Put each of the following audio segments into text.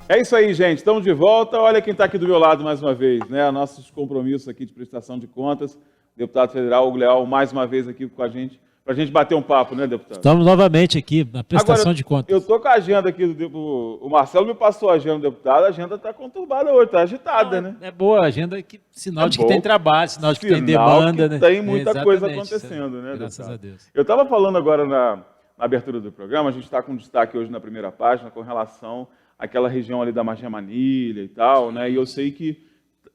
É isso aí, gente. Estamos de volta. Olha quem está aqui do meu lado mais uma vez, né? Nossos compromissos aqui de prestação de contas. Deputado federal Hugo Leal, mais uma vez aqui com a gente, para a gente bater um papo, né, deputado? Estamos novamente aqui na prestação de contas. Eu estou com a agenda aqui, o Marcelo me passou a agenda do deputado, a agenda está conturbada hoje, está agitada, né? É boa a agenda, sinal de que tem trabalho, sinal de que tem demanda, né? Tem muita coisa acontecendo, né, graças a Deus. Eu estava falando agora na abertura do programa, a gente está com destaque hoje na primeira página com relação àquela região ali da Magé Manilha e tal, né? E eu sei que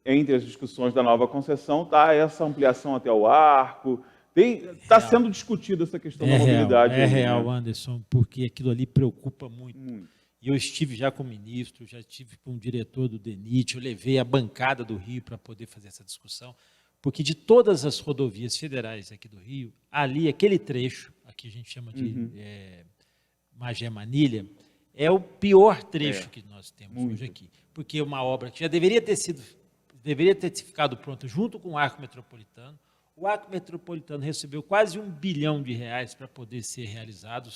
entre as discussões da nova concessão está essa ampliação até o Arco. Está sendo discutida essa questão da mobilidade. É real, Anderson, porque aquilo ali preocupa muito. E eu estive já com o ministro, já estive com o diretor do DENIT, eu levei a bancada do Rio para poder fazer essa discussão, porque de todas as rodovias federais aqui do Rio, ali, aquele trecho, aqui a gente chama de Magé Manilha, é o pior trecho que nós temos hoje aqui, porque é uma obra que já deveria ter ficado pronta junto com o Arco Metropolitano. O Arco Metropolitano recebeu quase R$1 bilhão para poder ser realizado,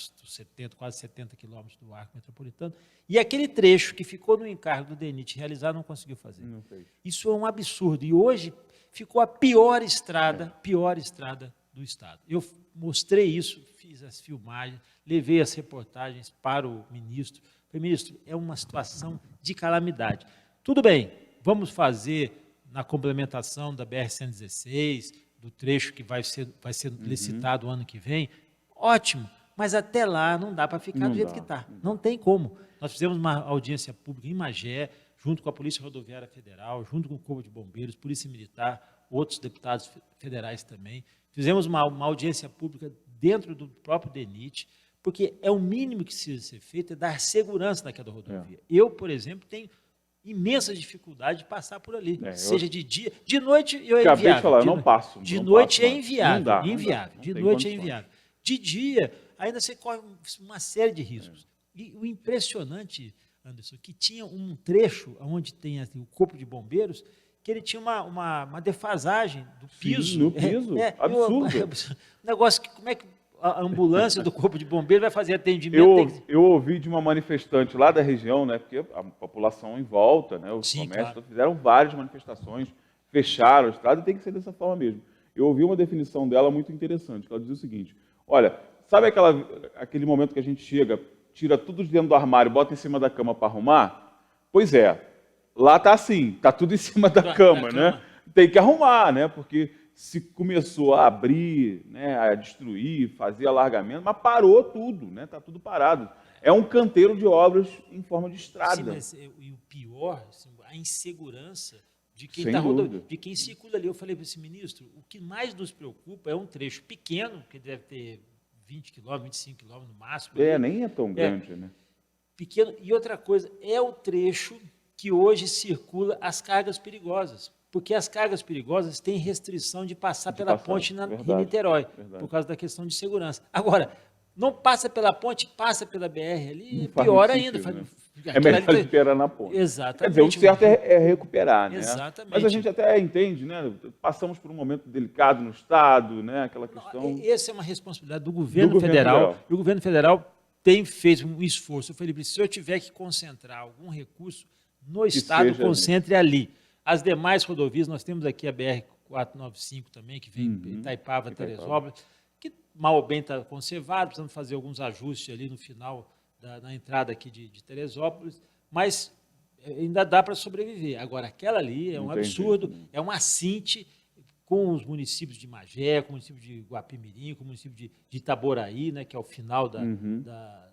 quase 70 quilômetros do Arco Metropolitano, e aquele trecho que ficou no encargo do DENIT realizar não conseguiu fazer. Isso é um absurdo, e hoje ficou a pior estrada do Estado. Eu mostrei isso, fiz as filmagens, levei as reportagens para o ministro. Falei, ministro, é uma situação de calamidade. Tudo bem, vamos fazer na complementação da BR-116, do trecho que vai ser licitado o ano que vem, ótimo, mas até lá não dá para ficar do jeito que está. Não tem como. Nós fizemos uma audiência pública em Magé, junto com a Polícia Rodoviária Federal, junto com o Corpo de Bombeiros, Polícia Militar, outros deputados federais também. Fizemos uma audiência pública dentro do próprio DENIT, porque é o mínimo que precisa ser feito, é dar segurança naquela rodovia. Eu, por exemplo, tenho imensa dificuldade de passar por ali, seja de dia, de noite é inviável. Acabei de falar, eu não passo. De noite é inviável, não dá. De noite é inviável. De dia, ainda você corre uma série de riscos. E o impressionante, Anderson, que tinha um trecho onde tem o Corpo de Bombeiros, que ele tinha uma defasagem do piso. Sim, no piso, absurdo. Negócio que, como é que a ambulância do Corpo de Bombeiros vai fazer atendimento? Eu ouvi de uma manifestante lá da região, né, porque a população em volta, né, os comércios, fizeram várias manifestações, fecharam a estrada e tem que ser dessa forma mesmo. Eu ouvi uma definição dela muito interessante, que ela dizia o seguinte, olha, sabe aquele momento que a gente chega, tira tudo de dentro do armário, bota em cima da cama para arrumar? Pois é, lá está assim, está tudo em cima da cama, né? Tem que arrumar, né, porque se começou a abrir, né, a destruir, fazer alargamento, mas parou tudo, né? Está tudo parado. É um canteiro de obras em forma de estrada. Sim, mas, e o pior, a insegurança de quem de quem circula ali. Eu falei para esse ministro, o que mais nos preocupa é um trecho pequeno, que deve ter 20 quilômetros, 25 quilômetros no máximo. Nem é tão grande, né? Pequeno. E outra coisa, é o trecho que hoje circula as cargas perigosas. Porque as cargas perigosas têm restrição de passar pela ponte em Niterói, por causa da questão de segurança. Agora, não passa pela ponte, passa pela BR ali, pior ainda. Né? É melhor esperar na ponte. Exatamente. Quer dizer, o certo é recuperar, né? Exatamente. Mas a gente até entende, né? Passamos por um momento delicado no Estado, né? Aquela questão... Essa é uma responsabilidade do governo federal. E o governo federal tem feito um esforço. Eu falei, se eu tiver que concentrar algum recurso no Estado, concentre ali. As demais rodovias, nós temos aqui a BR-495 também, que vem Itaipava, Teresópolis, que mal ou bem está conservado, precisamos fazer alguns ajustes ali no final, na entrada aqui de Teresópolis, mas ainda dá para sobreviver. Agora, aquela ali é um absurdo, é um assinte com os municípios de Magé, com o município de Guapimirim, com o município de Itaboraí, né, que é o final da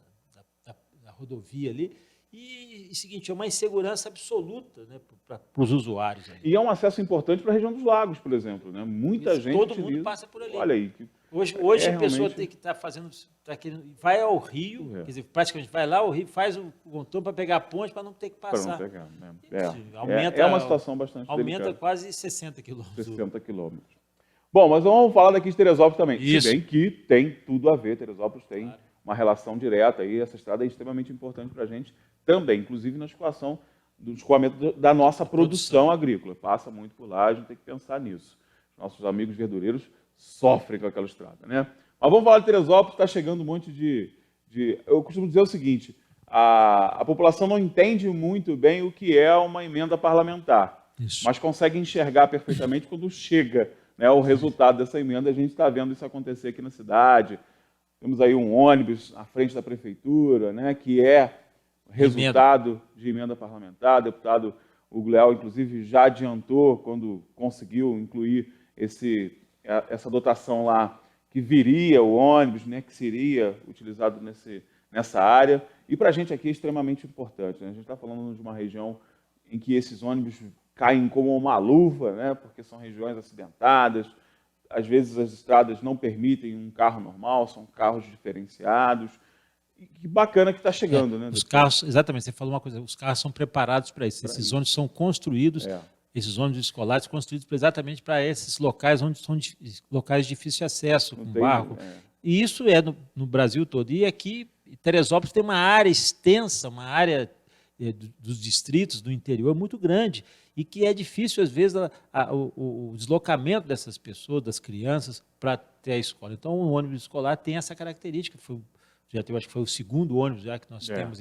rodovia ali. E seguinte, é uma insegurança absoluta, né, para os usuários. E é um acesso importante para a região dos lagos, por exemplo. Né? Muita gente todo mundo passa por ali. Olha aí. Hoje a pessoa tem que estar fazendo, vai ao Rio, quer dizer, praticamente vai lá ao Rio, faz o contorno para pegar a ponte para não ter que passar. Para não pegar, né? É uma situação bastante aumenta delicada. Quase 60 quilômetros. 60 quilômetros. Bom, mas vamos falar daqui de Teresópolis também. Isso. Se bem que tem tudo a ver, Teresópolis tem uma relação direta aí, essa estrada é extremamente importante para a gente também, inclusive na do escoamento da nossa produção agrícola. Passa muito por lá, a gente tem que pensar nisso. Nossos amigos verdureiros sofrem com aquela estrada, né? Mas vamos falar de Teresópolis, está chegando um monte de... Eu costumo dizer o seguinte, a população não entende muito bem o que é uma emenda parlamentar, mas consegue enxergar perfeitamente quando chega, né, o resultado dessa emenda. A gente está vendo isso acontecer aqui na cidade. Temos aí um ônibus à frente da prefeitura, né, que é resultado de emenda parlamentar. O deputado Hugo Leal, inclusive, já adiantou, quando conseguiu incluir essa dotação lá, que viria o ônibus, né, que seria utilizado nessa área. E para a gente aqui é extremamente importante, né? A gente está falando de uma região em que esses ônibus caem como uma luva, né, porque são regiões acidentadas. Às vezes as estradas não permitem um carro normal, são carros diferenciados. E que bacana que está chegando, né? Os carros, exatamente, você falou uma coisa, os carros são preparados para isso. Esses ônibus são construídos, esses ônibus escolares construídos exatamente para esses locais onde são locais de difícil acesso, com barco. E isso é no Brasil todo. E aqui, Teresópolis tem uma área extensa, uma área dos distritos do interior muito grande, e que é difícil, às vezes, o deslocamento dessas pessoas, das crianças, para ter a escola. Então, o ônibus escolar tem essa característica. Acho que foi o segundo ônibus já que nós temos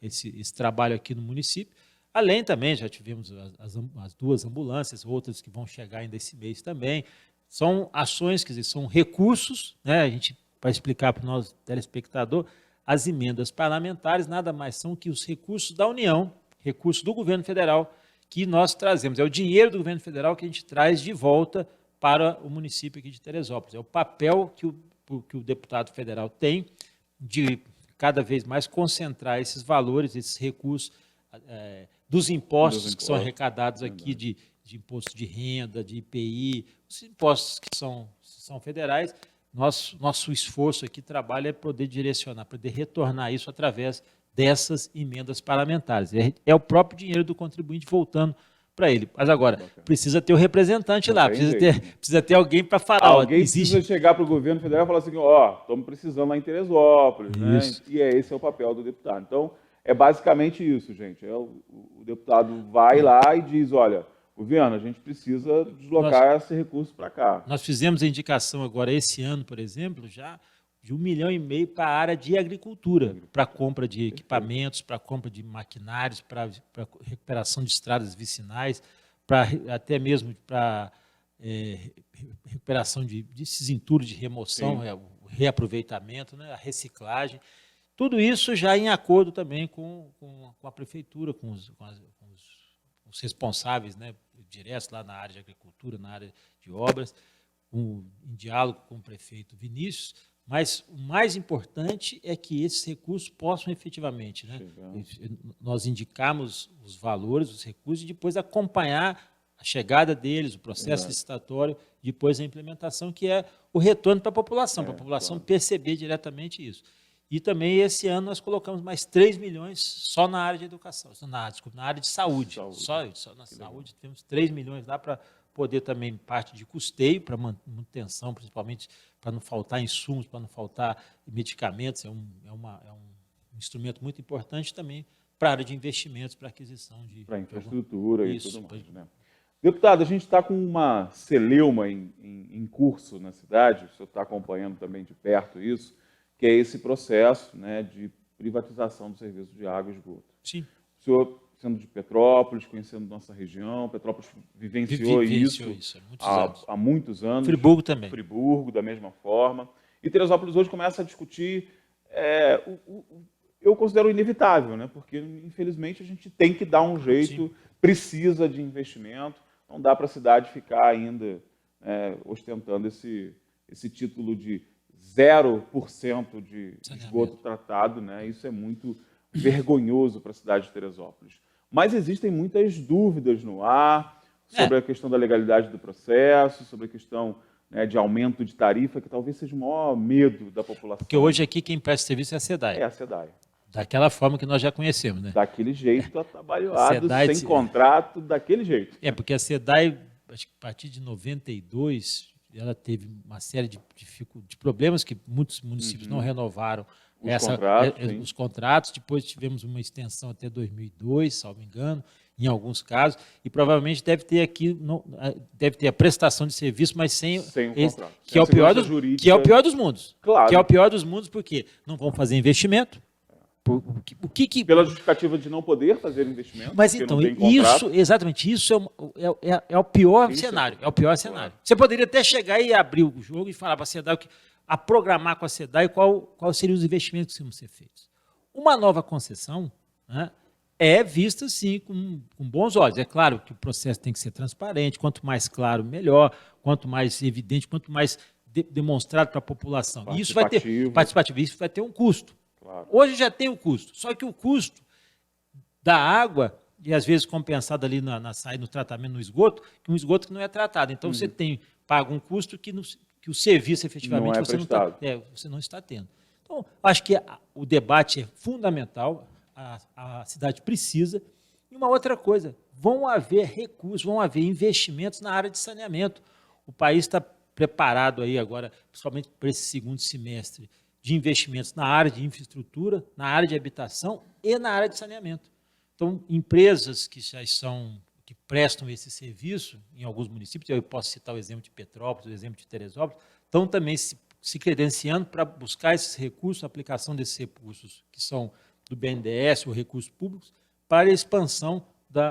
esse trabalho aqui no município. Além também, já tivemos as 2 ambulâncias, outras que vão chegar ainda esse mês também. São ações, quer dizer, são recursos, né? A gente, para explicar para o nosso telespectador, as emendas parlamentares nada mais são que os recursos da União, recursos do governo federal, que nós trazemos. É o dinheiro do governo federal que a gente traz de volta para o município aqui de Teresópolis. É o papel que o deputado federal tem de cada vez mais concentrar esses valores, esses recursos dos impostos que são arrecadados aqui, de imposto de renda, de IPI, os impostos que são federais. Nosso esforço aqui, trabalho, é poder direcionar, poder retornar isso através dessas emendas parlamentares. É o próprio dinheiro do contribuinte voltando para ele. Mas agora, precisa ter o representante lá, precisa ter alguém para falar. Alguém precisa chegar para o governo federal e falar assim, estamos precisando lá em Teresópolis, né? E esse é o papel do deputado. Então, é basicamente isso, gente. O deputado vai lá e diz, olha, governo, a gente precisa deslocar esse recurso para cá. Nós fizemos a indicação agora, esse ano, por exemplo, já de 1,5 milhão para a área de agricultura, para compra de equipamentos, para compra de maquinários, para recuperação de estradas vicinais, até mesmo para recuperação desses entulhos de remoção, o reaproveitamento, né, a reciclagem. Tudo isso já em acordo também com a prefeitura, com os responsáveis, né, diretos lá na área de agricultura, na área de obras, em diálogo com o prefeito Vinícius. Mas o mais importante é que esses recursos possam efetivamente, né, nós indicarmos os valores, os recursos, e depois acompanhar a chegada deles, o processo licitatório, depois a implementação, que é o retorno para a população perceber diretamente isso. E também, esse ano, nós colocamos mais 3 milhões só na área de educação, na área de saúde. Só na saúde temos 3 milhões lá para poder também parte de custeio, para manutenção, principalmente para não faltar insumos, para não faltar medicamentos. É um instrumento muito importante também para a área de investimentos, para aquisição de... Para infraestrutura e tudo mais, né? Deputado, a gente está com uma celeuma em curso na cidade, o senhor está acompanhando também de perto isso, que é esse processo, né, de privatização do serviço de água e esgoto. Sim. O senhor, sendo de Petrópolis, conhecendo nossa região, Petrópolis vivenciou isso há muitos anos. Friburgo também. Friburgo, da mesma forma. E Teresópolis hoje começa a discutir, eu considero inevitável, né, porque, infelizmente, a gente tem que dar um jeito, precisa de investimento, não dá para a cidade ficar ainda ostentando esse título de 0% de esgoto tratado, né? Isso é muito vergonhoso para a cidade de Teresópolis. Mas existem muitas dúvidas no ar sobre a questão da legalidade do processo, sobre a questão, né, de aumento de tarifa, que talvez seja o maior medo da população. Porque hoje aqui quem presta serviço é a SEDAI. É a SEDAI. Daquela forma que nós já conhecemos, né? Daquele jeito, atabalhoado, sem contrato, daquele jeito. Porque a SEDAI, acho que a partir de 92... ela teve uma série de problemas que muitos municípios não renovaram os contratos. Depois tivemos uma extensão até 2002, salvo engano, em alguns casos, e provavelmente deve ter aqui, deve ter a prestação de serviço, mas sem um contrato. Que é o pior dos mundos. Claro. Que é o pior dos mundos, porque não vão fazer investimento. Pela justificativa de não poder fazer investimento. Mas então, exatamente, isso é o pior cenário. É o pior cenário. Você poderia até chegar e abrir o jogo e falar para a SEDAI, a programar com a SEDAI qual seriam os investimentos que vão ser feitos. Uma nova concessão, né, é vista, sim, com bons olhos. É claro que o processo tem que ser transparente, quanto mais claro, melhor, quanto mais evidente, quanto mais demonstrado para a população. E isso vai ter participativo, isso vai ter um custo. Claro. Hoje já tem o custo, só que o custo da água, e às vezes compensado ali na saída, no tratamento no esgoto, que um esgoto que não é tratado. Então você paga um custo que o serviço efetivamente você não está tendo. Então, acho que o debate é fundamental, a cidade precisa. E uma outra coisa, vão haver recursos, vão haver investimentos na área de saneamento. O país está preparado aí agora, principalmente para esse segundo semestre, de investimentos na área de infraestrutura, na área de habitação e na área de saneamento. Então, empresas que que prestam esse serviço em alguns municípios, eu posso citar o exemplo de Petrópolis, o exemplo de Teresópolis, estão também se credenciando para buscar esses recursos, a aplicação desses recursos que são do BNDES ou recursos públicos, para a expansão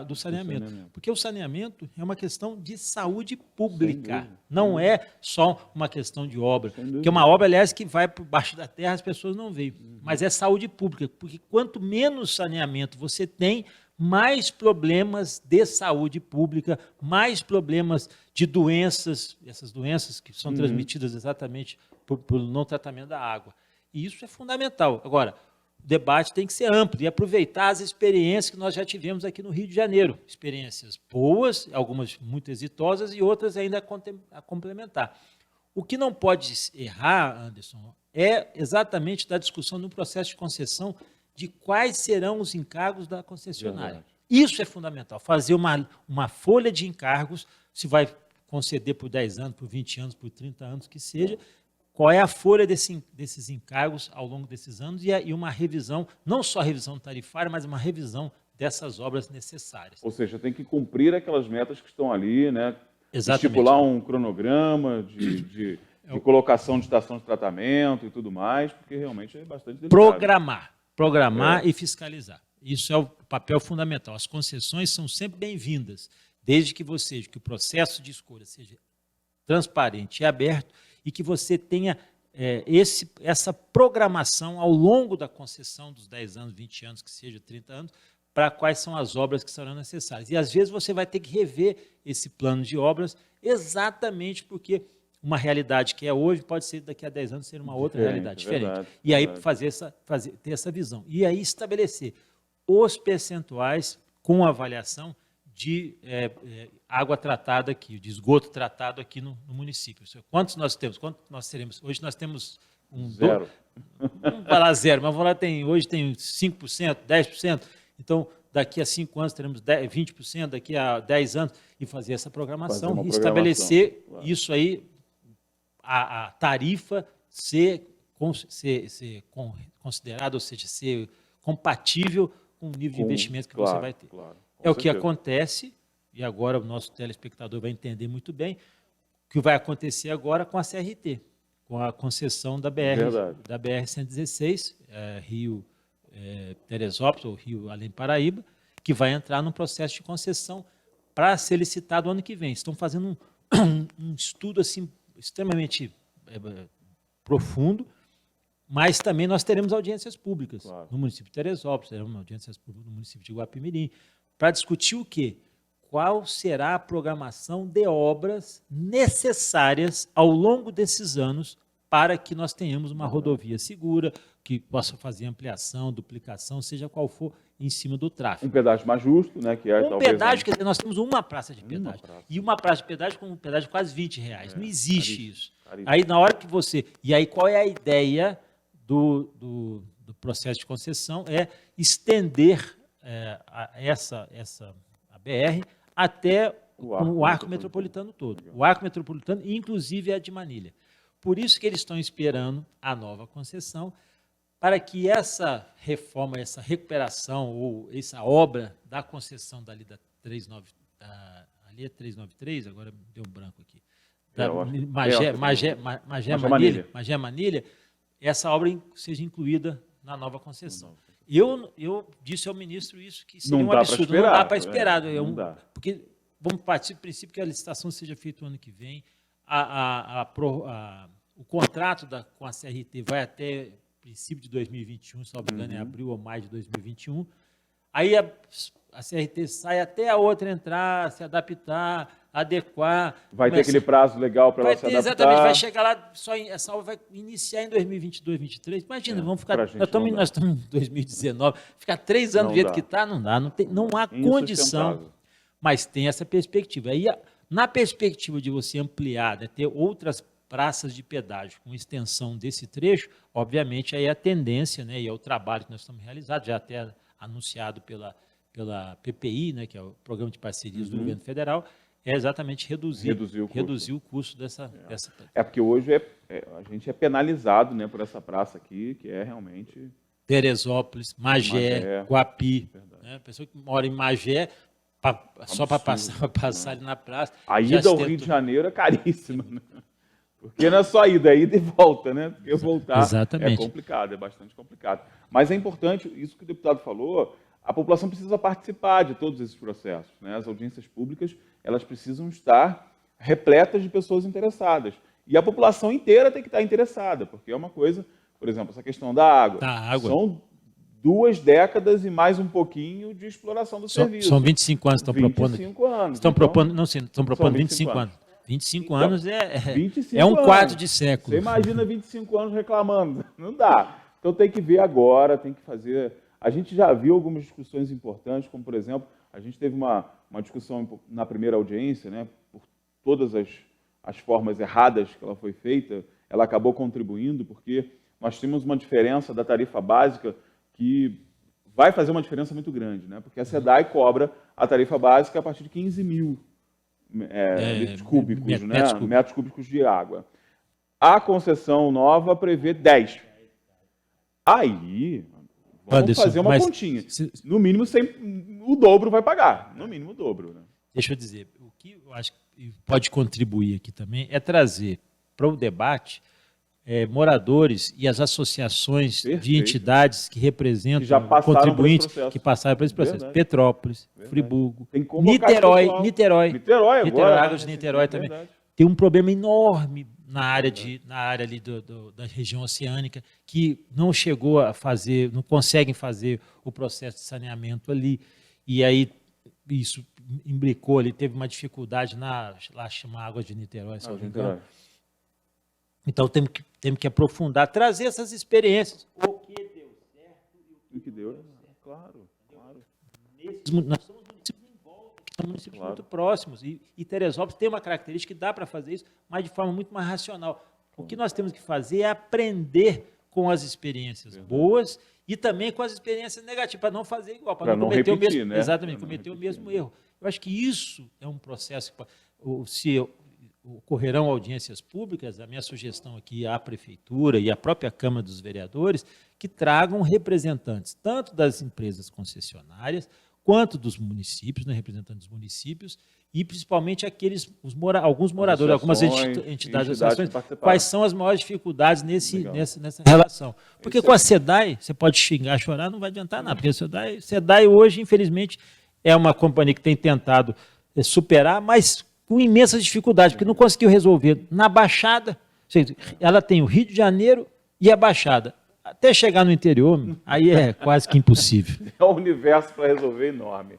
do saneamento. Porque o saneamento é uma questão de saúde pública, não é só uma questão de obra. Porque uma obra, aliás, que vai por baixo da terra, as pessoas não veem. Mas é saúde pública, porque quanto menos saneamento você tem, mais problemas de saúde pública, mais problemas de doenças, essas doenças que são transmitidas exatamente por não tratamento da água. E isso é fundamental. Agora, o debate tem que ser amplo e aproveitar as experiências que nós já tivemos aqui no Rio de Janeiro. Experiências boas, algumas muito exitosas e outras ainda a complementar. O que não pode errar, Anderson, é exatamente da discussão no processo de concessão de quais serão os encargos da concessionária. Isso é fundamental, fazer uma folha de encargos, se vai conceder por 10 anos, por 20 anos, por 30 anos, que seja, qual é a folha desses encargos ao longo desses anos e uma revisão, não só a revisão tarifária, mas uma revisão dessas obras necessárias. Ou seja, tem que cumprir aquelas metas que estão ali, né? Exatamente. Estipular um cronograma de colocação de estação de tratamento e tudo mais, porque realmente é bastante delicado. Programar e fiscalizar. Isso é o papel fundamental. As concessões são sempre bem-vindas, desde que o processo de escolha seja transparente e aberto e que você tenha essa programação ao longo da concessão dos 10 anos, 20 anos, que seja 30 anos, para quais são as obras que serão necessárias. E, às vezes, você vai ter que rever esse plano de obras exatamente porque uma realidade que é hoje pode ser daqui a 10 anos ser uma outra realidade diferente. Verdade, e aí ter essa visão. E aí estabelecer os percentuais com avaliação de água tratada aqui, de esgoto tratado aqui no município. Quantos nós temos? Quantos nós teremos? Hoje nós temos zero. Vamos falar zero, mas vamos lá, hoje tem 5%, 10%. Então, daqui a 5 anos teremos 20%, daqui a 10 anos, e fazer essa programação e estabelecer isso aí, a tarifa ser considerada, ou seja, ser compatível com o nível de investimento que você vai ter. É o que acontece, e agora o nosso telespectador vai entender muito bem, o que vai acontecer agora com a CRT, com a concessão da BR-116, Rio-Teresópolis, ou Rio Além Paraíba, que vai entrar num processo de concessão para ser licitado o ano que vem. Estão fazendo um estudo assim, extremamente profundo, mas também nós teremos audiências públicas no município de Teresópolis, teremos audiências públicas no município de Guapimirim, para discutir o quê? Qual será a programação de obras necessárias ao longo desses anos para que nós tenhamos uma rodovia segura, que possa fazer ampliação, duplicação, seja qual for, em cima do tráfego. Um pedágio mais justo, né? Que é, pedágio, quer dizer, nós temos uma praça de pedágio. E uma praça de pedágio com um pedágio de quase R$20. Não existe isso. Caríssimo. Aí, na hora que você... E aí, qual é a ideia do processo de concessão? É estender a BR até o arco metropolitano todo. O arco metropolitano, inclusive a de Manilha. Por isso que eles estão esperando a nova concessão para que essa reforma, essa recuperação ou essa obra da concessão dali da 39, ali é 393, agora deu um branco aqui, da Magé Manilha, essa obra seja incluída na nova concessão. Eu disse ao ministro isso, que seria um absurdo, não dá para esperar. Porque vamos partir do princípio que a licitação seja feita o ano que vem, o contrato com a CRT vai até princípio de 2021, se não me engano, é abril ou maio de 2021. Aí a CRT sai até a outra entrar, se adaptar, adequar. Vai ter aquele prazo legal para ela se adaptar. Exatamente, vai chegar lá, essa obra vai iniciar em 2022, 2023. Imagina, vamos ficar. Nós estamos em 2019, ficar 3 anos do jeito que está, não há condição. Mas tem essa perspectiva. Aí, na perspectiva de você ampliar, né, ter outras praças de pedágio com extensão desse trecho, obviamente aí a tendência, né, e é o trabalho que nós estamos realizando, já até anunciado pela PPI, né, que é o Programa de Parcerias do Governo Federal, é exatamente reduzir o custo dessa. Porque hoje a gente é penalizado, né, por essa praça aqui, que é realmente... Teresópolis, Magé, Guapi. Né, a pessoa que mora em Magé, só para passar ali na praça... A ida ao Rio de Janeiro é caríssima, né? Porque não é só ida, é ida e volta, né? Porque voltar é complicado, é bastante complicado. Mas é importante, isso que o deputado falou, a população precisa participar de todos esses processos, né? As audiências públicas, elas precisam estar repletas de pessoas interessadas. E a população inteira tem que estar interessada, porque é uma coisa, por exemplo, essa questão da água. São 2 décadas e mais um pouquinho de exploração do serviço. São 25 anos que estão propondo. 25 anos. Estão propondo 25 anos. 25 anos é um quarto de século. Você imagina 25 anos reclamando. Não dá. Então tem que ver agora, tem que fazer... A gente já viu algumas discussões importantes, como, por exemplo, a gente teve uma discussão na primeira audiência, né, por todas as formas erradas que ela foi feita, ela acabou contribuindo, porque nós temos uma diferença da tarifa básica que vai fazer uma diferença muito grande, né, porque a SEDAI cobra a tarifa básica a partir de 15 mil litros cúbicos, metros cúbicos de água. A concessão nova prevê 10. Aí, vamos fazer uma continha. No mínimo, o dobro vai pagar. No mínimo, o dobro. Né? Deixa eu dizer, o que eu acho que pode contribuir aqui também é trazer para o debate moradores e as associações de entidades que representam contribuintes que passaram por esse processo. Verdade. Petrópolis, verdade. Friburgo, Niterói, Águas de Niterói também. Tem um problema enorme na área ali da região oceânica, que não chegou a fazer, não conseguem fazer o processo de saneamento ali, e aí isso imbricou ali, teve uma dificuldade lá chama Águas de Niterói, se não me engano. Então, temos que aprofundar, trazer essas experiências. O que deu certo e o que deu certo. Claro. Nós somos municípios em volta, são municípios muito próximos. E Teresópolis tem uma característica que dá para fazer isso, mas de forma muito mais racional. O que nós temos que fazer é aprender com as experiências boas e também com as experiências negativas, para não fazer igual, para não cometer repetir, o mesmo, né? Exatamente, cometer o mesmo erro. Eu acho que isso é um processo que, ocorrerão audiências públicas, a minha sugestão aqui à Prefeitura e à própria Câmara dos Vereadores, que tragam representantes, tanto das empresas concessionárias, quanto dos municípios, né, representantes dos municípios, e principalmente alguns moradores, algumas entidades, associações, quais são as maiores dificuldades nessa relação. Porque com a SEDAI, você pode xingar, chorar, não vai adiantar nada, porque a SEDAI hoje, infelizmente, é uma companhia que tem tentado superar, mas com imensas dificuldades, porque não conseguiu resolver. Na Baixada, ela tem o Rio de Janeiro e a Baixada. Até chegar no interior, aí é quase que impossível. É um universo para resolver enorme.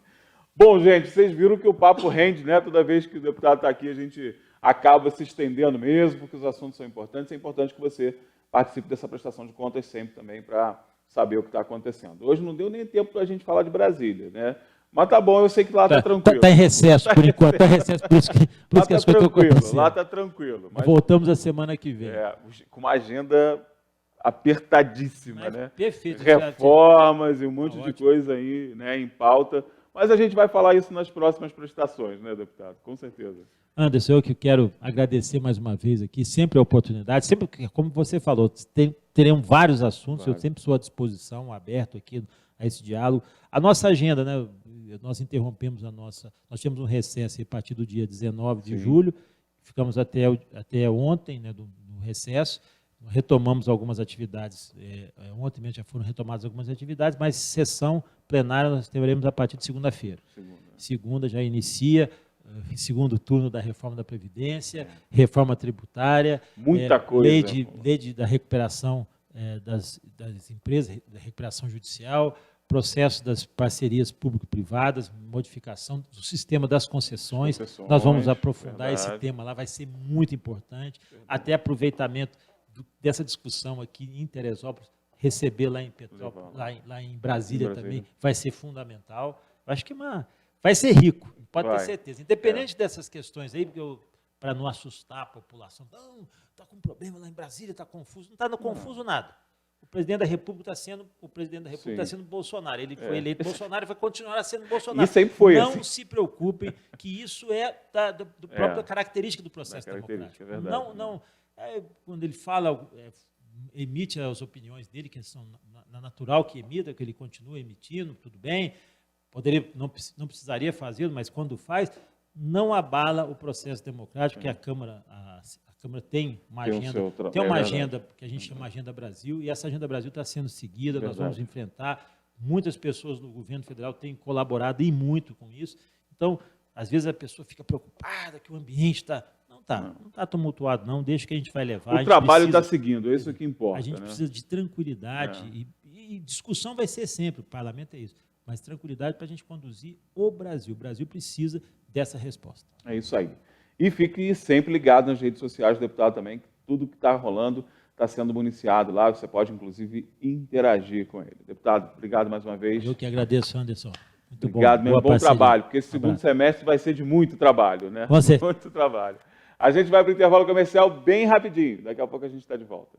Bom, gente, vocês viram que o papo rende, né? Toda vez que o deputado está aqui, a gente acaba se estendendo mesmo, porque os assuntos são importantes. É importante que você participe dessa prestação de contas sempre também para saber o que está acontecendo. Hoje não deu nem tempo para a gente falar de Brasília, né? Mas tá bom, eu sei que lá está tranquilo. Está em recesso, por enquanto. Está em recesso, por isso que as coisas estão acontecendo. Lá está tranquilo. Mas voltamos a semana que vem. Com uma agenda apertadíssima, né? Perfeito. Reformas e um monte de coisa aí, né, em pauta. Mas a gente vai falar isso nas próximas prestações, né, deputado? Com certeza. Anderson, eu que quero agradecer mais uma vez aqui, sempre a oportunidade, sempre, como você falou, teremos vários assuntos, eu sempre sou à disposição, aberto aqui a esse diálogo. A nossa agenda, né, nós interrompemos nós tivemos um recesso a partir do dia 19 de julho, ficamos até ontem, né, no recesso, retomamos algumas atividades, ontem mesmo já foram retomadas algumas atividades, mas sessão plenária nós teremos a partir de segunda-feira. Segunda já inicia, segundo turno da reforma da Previdência, reforma tributária, muita coisa, lei da recuperação das empresas, da recuperação judicial, processo das parcerias público-privadas, modificação do sistema das concessões. Nós vamos aprofundar esse tema lá, vai ser muito importante, até aproveitamento dessa discussão aqui em Teresópolis, receber lá em Petrópolis, lá em Brasília também, vai ser fundamental. Acho que vai ser rico, pode ter certeza. Independente dessas questões aí, para não assustar a população, não, está com problema lá em Brasília, está confuso. Não está confuso nada. O presidente da República está sendo Bolsonaro. Ele foi eleito Bolsonaro e vai continuar sendo Bolsonaro. E sempre foi não se preocupem, que isso é da própria característica do processo democrático. Quando ele fala, emite as opiniões dele, que são natural que emita, que ele continua emitindo, tudo bem. Não precisaria fazê-lo, mas quando faz, não abala o processo democrático, que a Câmara tem uma agenda, agenda que a gente chama Agenda Brasil, e essa Agenda Brasil está sendo seguida, nós vamos enfrentar. Muitas pessoas no governo federal têm colaborado e muito com isso. Então, às vezes a pessoa fica preocupada que o ambiente está... Não está tumultuado, não, deixa que a gente vai levar. O trabalho está seguindo, é isso que importa. A gente precisa de tranquilidade, e discussão vai ser sempre, o parlamento é isso, mas tranquilidade para a gente conduzir o Brasil. O Brasil precisa dessa resposta. É isso aí. E fique sempre ligado nas redes sociais do deputado também, que tudo que está rolando está sendo municiado lá, você pode, inclusive, interagir com ele. Deputado, obrigado mais uma vez. Eu que agradeço, Anderson. Muito obrigado, bom. Bom trabalho, porque esse segundo semestre vai ser de muito trabalho, né? Muito trabalho. A gente vai para o intervalo comercial bem rapidinho. Daqui a pouco a gente está de volta.